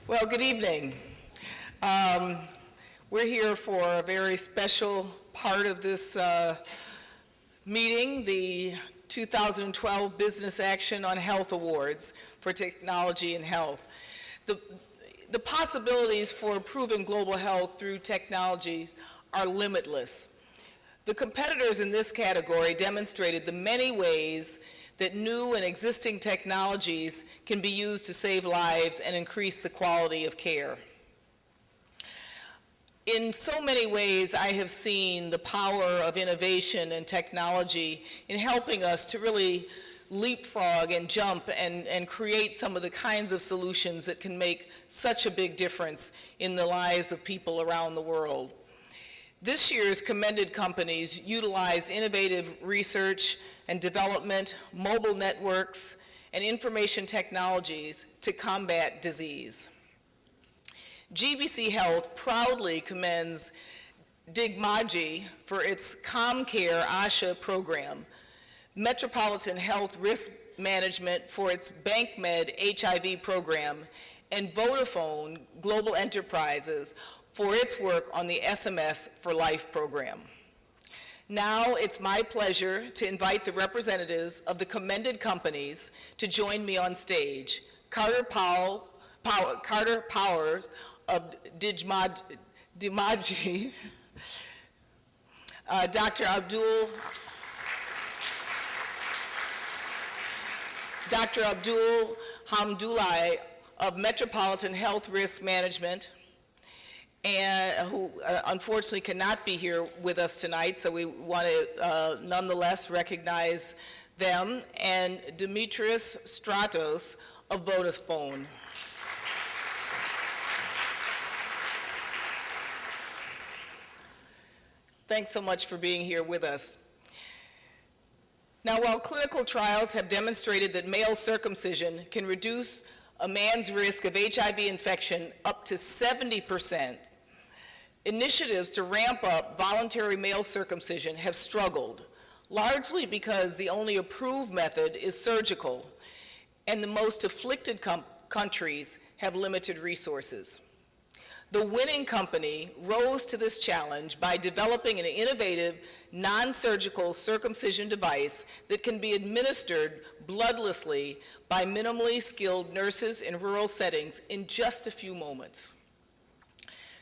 Well, good evening. We're here for a very special part of this meeting, the 2012 Business Action on Health Awards for Technology and Health. The possibilities for improving global health through technology are limitless. The competitors in this category demonstrated the many ways that new and existing technologies can be used to save lives and increase the quality of care. In so many ways, I have seen the power of innovation and technology in helping us to really leapfrog and jump and create some of the kinds of solutions that can make such a big difference in the lives of people around the world. This year's commended companies utilize innovative research and development, mobile networks, and information technologies to combat disease. GBCHealth proudly commends Digmaji for its ComCare ASHA program, Metropolitan Health Risk Management for its BankMed HIV program, and Vodafone Global Enterprises for its work on the SMS for Life program. Now it's my pleasure to invite the representatives of the commended companies to join me on stage. Carter Powers of Digmaji, Dr. Abdul Hamdulai of Metropolitan Health Risk Management, and who unfortunately cannot be here with us tonight, so we want to nonetheless recognize them, and Demetrius Stratos of Vodafone. Thanks so much for being here with us. Now, while clinical trials have demonstrated that male circumcision can reduce a man's risk of HIV infection up to 70%, initiatives to ramp up voluntary male circumcision have struggled, largely because the only approved method is surgical, and the most afflicted countries have limited resources. The winning company rose to this challenge by developing an innovative, non-surgical circumcision device that can be administered bloodlessly by minimally skilled nurses in rural settings in just a few moments.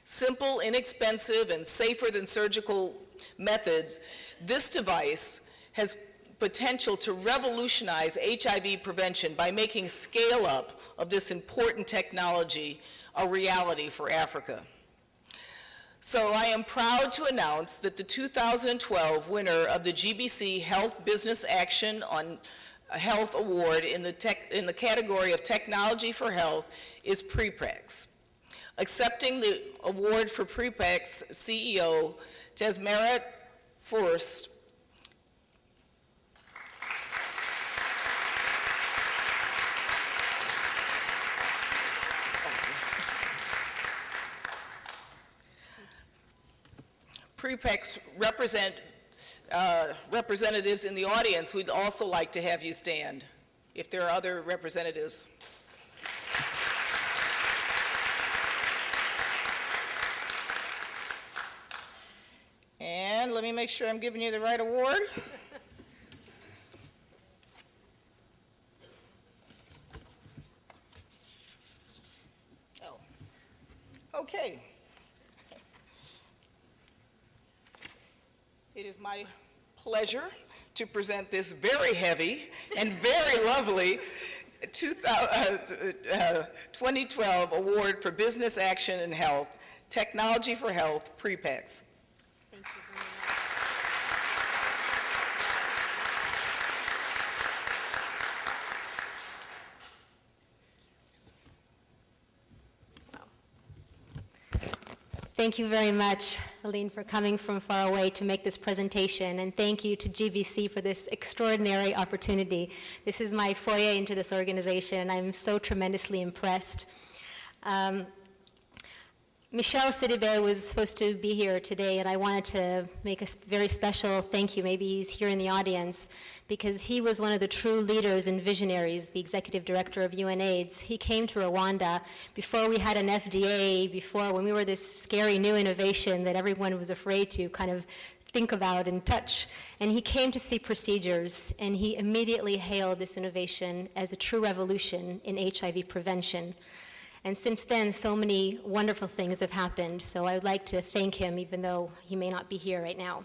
Simple, inexpensive, and safer than surgical methods, this device has potential to revolutionize HIV prevention by making scale-up of this important technology a reality for Africa. So I am proud to announce that the 2012 winner of the GBC Health Business Action on Health Award in the category of Technology for Health is PrePex. Accepting the award for PrePex CEO Tesmerit Forst. PrePex representatives in the audience, we'd also like to have you stand if there are other representatives. And let me make sure I'm giving you the right award. Oh, okay. It is my pleasure to present this very heavy and very lovely 2012 Award for Business Action in Health, Technology for Health, PrePex. Thank you very much. Thank you very much, Helene, for coming from far away to make this presentation, and thank you to GBC for this extraordinary opportunity. This is my foray into this organization, and I'm so tremendously impressed. Michel Sidibe was supposed to be here today, and I wanted to make a very special thank you. Maybe he's here in the audience, because he was one of the true leaders and visionaries, the executive director of UNAIDS. He came to Rwanda before we had an FDA, before when we were this scary new innovation that everyone was afraid to kind of think about and touch. And he came to see procedures, and he immediately hailed this innovation as a true revolution in HIV prevention. And since then, so many wonderful things have happened, so I would like to thank him, even though he may not be here right now.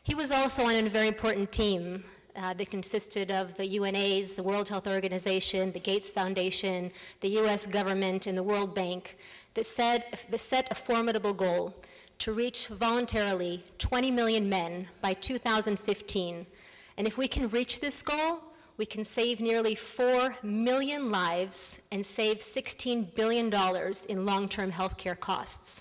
He was also on a very important team that consisted of the UNAIDS, the World Health Organization, the Gates Foundation, the US government, and the World Bank that set a formidable goal to reach voluntarily 20 million men by 2015. And if we can reach this goal, we can save nearly 4 million lives and save $16 billion in long-term healthcare costs.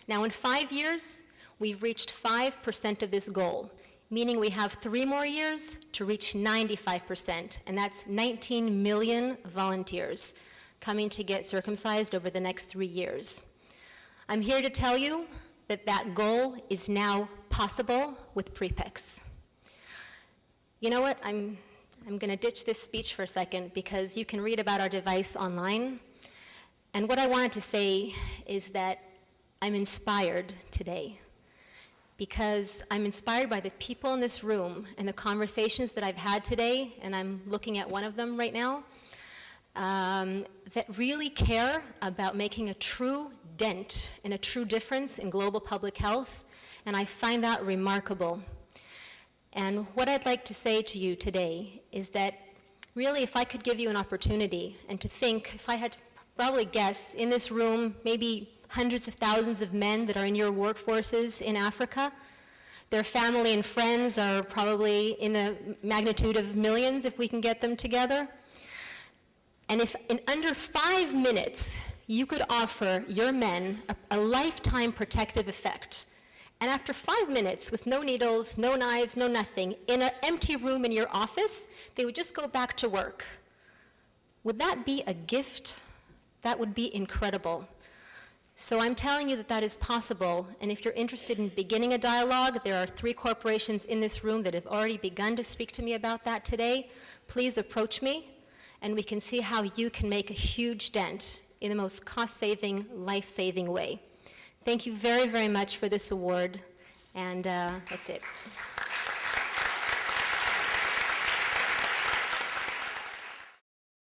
Now, in 5 years, we've reached 5% of this goal, meaning we have 3 more years to reach 95%, and that's 19 million volunteers coming to get circumcised over the next 3 years. I'm here to tell you that that goal is now possible with PrePex. You know what? I'm going to ditch this speech for a second, because you can read about our device online. And what I wanted to say is that I'm inspired today, because I'm inspired by the people in this room and the conversations that I've had today, and I'm looking at one of them right now, that really care about making a true dent and a true difference in global public health, and I find that remarkable. And what I'd like to say to you today is that really, if I could give you an opportunity and to think, if I had to probably guess, in this room, maybe hundreds of thousands of men that are in your workforces in Africa, their family and friends are probably in the magnitude of millions if we can get them together. And if in under 5 minutes, you could offer your men a lifetime protective effect, and after 5 minutes, with no needles, no knives, no nothing, in an empty room in your office, they would just go back to work. Would that be a gift? That would be incredible. So I'm telling you that that is possible, and if you're interested in beginning a dialogue, there are 3 corporations in this room that have already begun to speak to me about that today. Please approach me, and we can see how you can make a huge dent in the most cost-saving, life-saving way. Thank you very, very much for this award, and that's it.